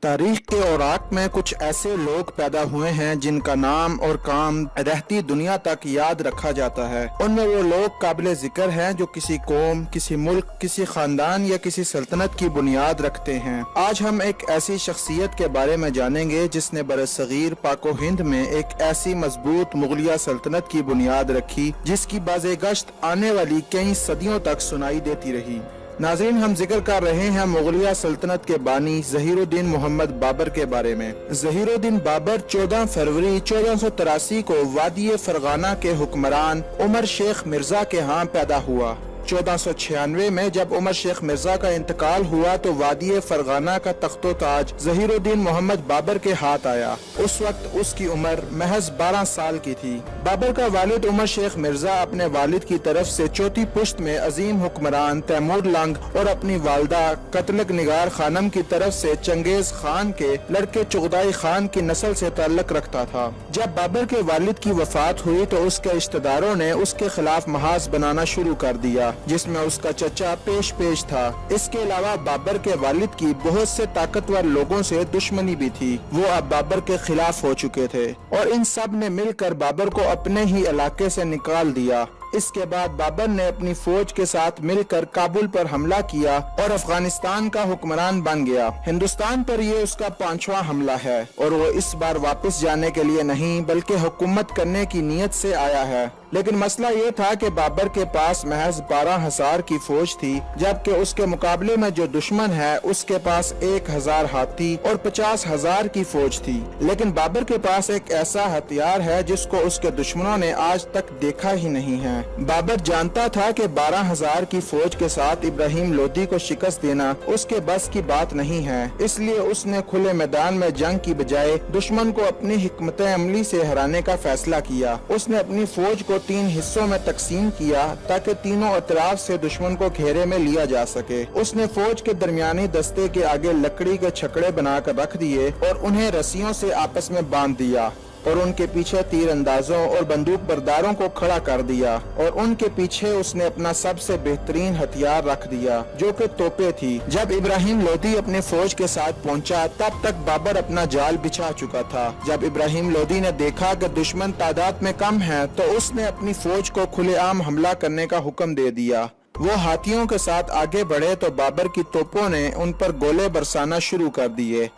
तारीख के औराक में कुछ ऐसे लोग पैदा हुए हैं जिनका नाम और काम रहती दुनिया तक याद रखा जाता है। उनमें वो लोग काबिल जिक्र हैं जो किसी कौम, किसी मुल्क, किसी खानदान या किसी सल्तनत की बुनियाद रखते हैं। आज हम एक ऐसी शख्सियत के बारे में जानेंगे जिसने बरसगीर पाको हिंद में एक ऐसी मजबूत मुगलिया सल्तनत की बुनियाद रखी जिसकी बाज़े-गश्त आने वाली कई सदियों तक सुनाई देती रही। नाज़रीन, हम जिक्र कर रहे हैं मुगलिया सल्तनत के बानी ज़हीरुद्दीन मोहम्मद बाबर के बारे में। ज़हीरुद्दीन बाबर 14 फरवरी 1483 को वादी फरगाना के हुक्मरान उमर शेख मिर्जा के यहाँ पैदा हुआ। 1496 में जब उमर शेख मिर्जा का इंतकाल हुआ तो वादी फरगाना का तख्तो ताज ज़हीरुद्दीन मोहम्मद बाबर के हाथ आया। उस वक्त उसकी उम्र महज 12 साल की थी। बाबर का वालिद उमर शेख मिर्जा अपने वालिद की तरफ से चौथी पुश्त में अजीम हुक्मरान तैमूर लंग और अपनी वालदा कतलक निगार खानम की तरफ से चंगेज खान के लड़के चुगदाई खान की नस्ल से ताल्लुक रखता था। जब बाबर के वालिद की वफात हुई तो उसके रिश्तेदारों ने उसके खिलाफ महाज बनाना शुरू कर दिया, जिसमें उसका चचा पेश था। इसके अलावा बाबर के वालिद की बहुत से ताकतवर लोगों से दुश्मनी भी थी। वो अब बाबर के खिलाफ हो चुके थे और इन सब ने मिलकर बाबर को अपने ही इलाके से निकाल दिया। इसके बाद बाबर ने अपनी फौज के साथ मिलकर काबुल पर हमला किया और अफगानिस्तान का हुक्मरान बन गया। हिंदुस्तान पर ये उसका 5वां हमला है और वो इस बार वापस जाने के लिए नहीं बल्कि हुकूमत करने की नीयत से आया है। लेकिन मसला ये था कि बाबर के पास महज 12,000 की फौज थी, जबकि उसके मुकाबले में जो दुश्मन है उसके पास 1,000 हाथी और 50,000 की फौज थी। लेकिन बाबर के पास एक ऐसा हथियार है जिसको उसके दुश्मनों ने आज तक देखा ही नहीं है। बाबर जानता था कि 12,000 की फौज के साथ इब्राहिम लोदी को शिकस्त देना उसके बस की बात नहीं है, इसलिए उसने खुले मैदान में जंग की बजाय दुश्मन को अपनी हिकमत अमली से हराने का फैसला किया। उसने अपनी फौज को 3 हिस्सों में तकसीम किया ताकि तीनों अतराफ से दुश्मन को घेरे में लिया जा सके। उसने फौज के दरमियानी दस्ते के आगे लकड़ी के छकड़े बनाकर रख दिए और उन्हें रस्सियों से आपस में बांध दिया और उनके पीछे तीर अंदाजों और बंदूक बरदारों को खड़ा कर दिया और उनके पीछे उसने अपना सबसे बेहतरीन हथियार रख दिया जो कि तोपे थी। जब इब्राहिम लोदी अपने फौज के साथ पहुंचा तब तक बाबर अपना जाल बिछा चुका था। जब इब्राहिम लोदी ने देखा कि दुश्मन तादाद में कम है तो उसने अपनी फौज को खुलेआम हमला करने का हुक्म दे दिया। वो हाथियों के साथ आगे बढ़े तो बाबर की तोपों ने उन पर गोले बरसाना शुरू कर दिए।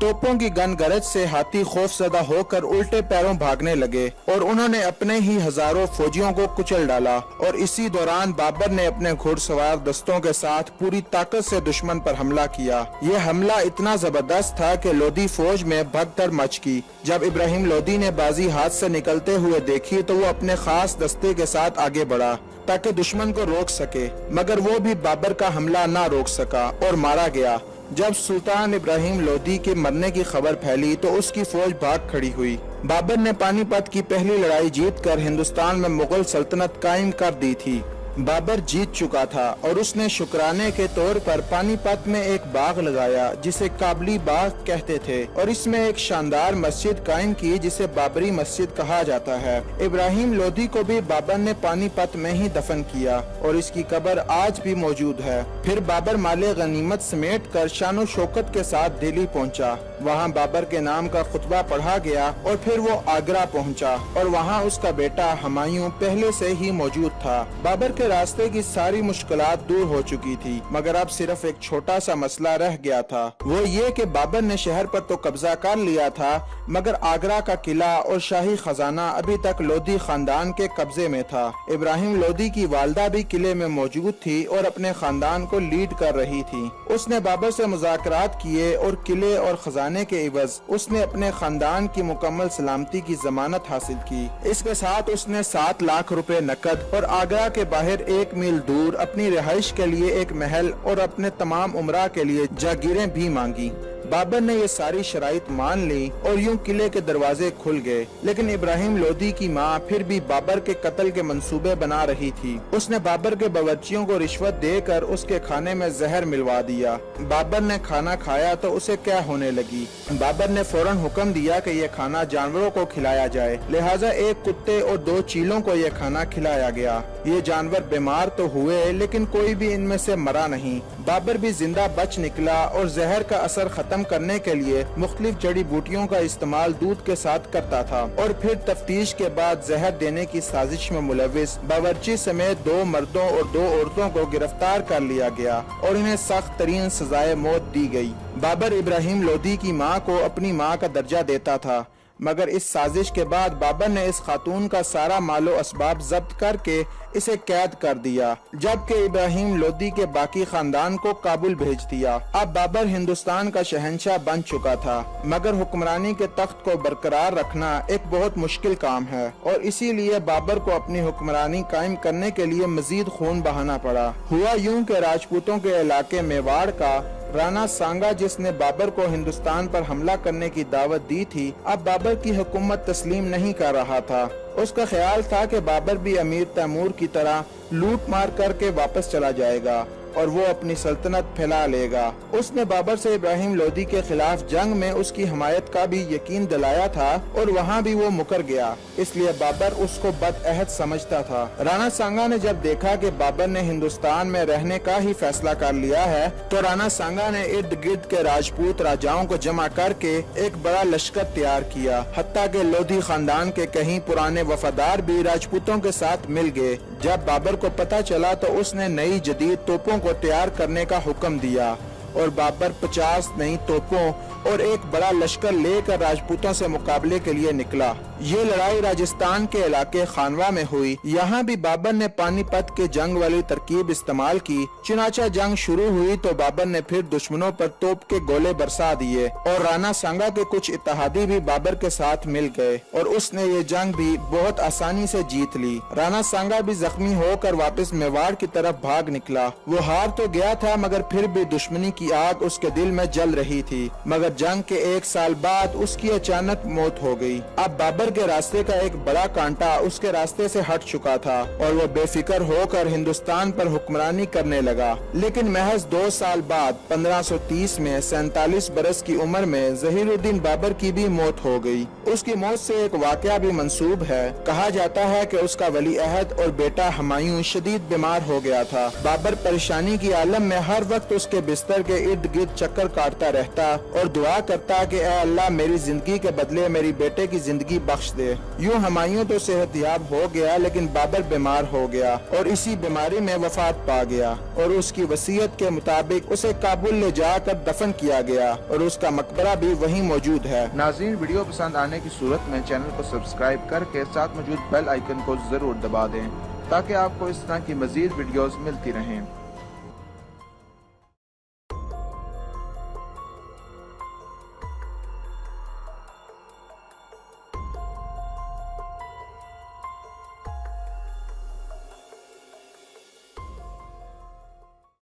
तोपों की गन गरज से हाथी खौफजदा होकर उल्टे पैरों भागने लगे और उन्होंने अपने ही हजारों फौजियों को कुचल डाला। और इसी दौरान बाबर ने अपने घुड़सवार दस्तों के साथ पूरी ताकत से दुश्मन पर हमला किया। ये हमला इतना जबरदस्त था कि लोदी फौज में भगदड़ मच गई। जब इब्राहिम लोदी ने बाजी हाथ से निकलते हुए देखी तो वो अपने खास दस्ते के साथ आगे बढ़ा ताकि दुश्मन को रोक सके, मगर वो भी बाबर का हमला न रोक सका और मारा गया। जब सुल्तान इब्राहिम लोदी के मरने की खबर फैली तो उसकी फौज भाग खड़ी हुई। बाबर ने पानीपत की पहली लड़ाई जीतकर हिंदुस्तान में मुगल सल्तनत कायम कर दी थी। बाबर जीत चुका था और उसने शुक्राने के तौर पर पानीपत में एक बाग लगाया जिसे काबली बाग कहते थे और इसमें एक शानदार मस्जिद कायम की जिसे बाबरी मस्जिद कहा जाता है। इब्राहिम लोदी को भी बाबर ने पानीपत में ही दफन किया और इसकी कब्र आज भी मौजूद है। फिर बाबर माले गनीमत समेट कर शानो शौकत के साथ दिल्ली पहुंचा। वहां बाबर के नाम का खुतबा पढ़ा गया और फिर वो आगरा पहुंचा और वहां उसका बेटा हुमायूं पहले से ही मौजूद था। बाबर के रास्ते की सारी मुश्किलात दूर हो चुकी थी, मगर अब सिर्फ एक छोटा सा मसला रह गया था। वो ये कि बाबर ने शहर पर तो कब्जा कर लिया था, मगर आगरा का किला और शाही खजाना अभी तक लोदी खानदान के कब्जे में था। इब्राहिम लोदी की वालदा भी किले में मौजूद थी और अपने खानदान को लीड कर रही थी। उसने बाबर से मुज़ाकरात किए और किले और खजाने के इवज उसने अपने खानदान की मुकम्मल सलामती की जमानत हासिल की। इसके साथ उसने 7 लाख रुपए नकद और आगरा के बाहर 1 मील दूर अपनी रिहाइश के लिए एक महल और अपने तमाम उमरा के लिए जागीरें भी मांगी। बाबर ने ये सारी शराइत मान ली और यूं किले के दरवाजे खुल गए। लेकिन इब्राहिम लोदी की माँ फिर भी बाबर के कत्ल के मंसूबे बना रही थी। उसने बाबर के बावर्चियों को रिश्वत देकर उसके खाने में जहर मिलवा दिया। बाबर ने खाना खाया तो उसे क्या होने लगी। बाबर ने फौरन हुक्म दिया कि यह खाना जानवरों को खिलाया जाए, लिहाजा 1 कुत्ते और 2 चीलों को यह खाना खिलाया गया। ये जानवर बीमार तो हुए लेकिन कोई भी इनमें से मरा नहीं। बाबर भी जिंदा बच निकला और जहर का असर खत्म ختم کرنے کے لیے मुख्तलिफ जड़ी बूटियों का इस्तेमाल दूध के साथ करता था और फिर तफ्तीश के बाद जहर देने की साजिश में मुलविस बावर्ची समेत 2 मर्दों और 2 औरतों को गिरफ्तार कर लिया गया और इन्हें सख्त तरीन सजाए मौत दी गई। बाबर इब्राहिम लोदी की मां को अपनी मां का दर्जा देता था, मगर इस साजिश के बाद बाबर ने इस खातून का सारा मालो असबाब जब्त करके इसे कैद कर दिया, जबकि इब्राहिम लोदी के बाकी खानदान को काबुल भेज दिया। अब बाबर हिंदुस्तान का शहंशाह बन चुका था, मगर हुक्मरानी के तख्त को बरकरार रखना एक बहुत मुश्किल काम है और इसीलिए बाबर को अपनी हुक्मरानी कायम करने के लिए मजीद खून बहाना पड़ा। हुआ यूं कि राजपूतों के इलाके मेवाड़ का राणा सांगा, जिसने बाबर को हिंदुस्तान पर हमला करने की दावत दी थी, अब बाबर की हुकूमत तस्लीम नहीं कर रहा था। उसका ख्याल था कि बाबर भी अमीर तैमूर की तरह लूट मार करके वापस चला जाएगा और वो अपनी सल्तनत फैला लेगा। उसने बाबर से इब्राहिम लोदी के खिलाफ जंग में उसकी हमायत का भी यकीन दिलाया था और वहाँ भी वो मुकर गया, इसलिए बाबर उसको बदअहद समझता था। राणा सांगा ने जब देखा कि बाबर ने हिंदुस्तान में रहने का ही फैसला कर लिया है, तो राणा सांगा ने इर्द गिर्द के राजपूत राजाओं को जमा करके एक बड़ा लश्कर तैयार किया। हत्ता के लोधी खानदान के कहीं पुराने वफादार भी राजपूतों के साथ मिल गए। जब बाबर को पता चला तो उसने नई जदीद तोपों को तैयार करने का हुक्म दिया और बाबर 50 नई तोपों और एक बड़ा लश्कर लेकर राजपूतों से मुकाबले के लिए निकला। ये लड़ाई राजस्थान के इलाके खानवा में हुई। यहाँ भी बाबर ने पानीपत के जंग वाली तरकीब इस्तेमाल की। चुनाचा जंग शुरू हुई तो बाबर ने फिर दुश्मनों पर तोप के गोले बरसा दिए और राणा सांगा के कुछ इत्तेहादी भी बाबर के साथ मिल गए और उसने ये जंग भी बहुत आसानी से जीत ली। राणा सांगा भी जख्मी होकर वापस मेवाड़ की तरफ भाग निकला। वो हार तो गया था, मगर फिर भी दुश्मनी की आग उसके दिल में जल रही थी। मगर जंग के 1 साल बाद उसकी अचानक मौत हो गई। अब बाबर के रास्ते का एक बड़ा कांटा उसके रास्ते से हट चुका था और वो बेफिक्र होकर हिंदुस्तान पर हुक्मरानी करने लगा। लेकिन महज 2 साल बाद 1530 में 47 बरस की उम्र में जहीरुद्दीन बाबर की भी मौत हो गई। उसकी मौत से एक वाकया भी मंसूब है। कहा जाता है कि उसका वली अहद और बेटा हुमायूं शदीद बीमार हो गया था। बाबर परेशानी की आलम में हर वक्त उसके बिस्तर के इर्द गिर्द चक्कर काटता रहता और दुआ करता कि ऐ अल्लाह, मेरी जिंदगी के बदले मेरी बेटे की जिंदगी बख्श दे। यूं हुमायूं तो सेहतयाब हो गया, लेकिन बाबर बीमार हो गया और इसी बीमारी में वफात पा गया और उसकी वसीयत के मुताबिक उसे काबुल ले जाकर दफन किया गया और उसका मकबरा भी वहीं मौजूद है। नाज़रीन, वीडियो पसंद आने की सूरत में चैनल को सब्सक्राइब करके साथ मौजूद बेल आइकन को जरूर दबा दें ताकि आपको इस तरह की मजीद वीडियोस मिलती रहें।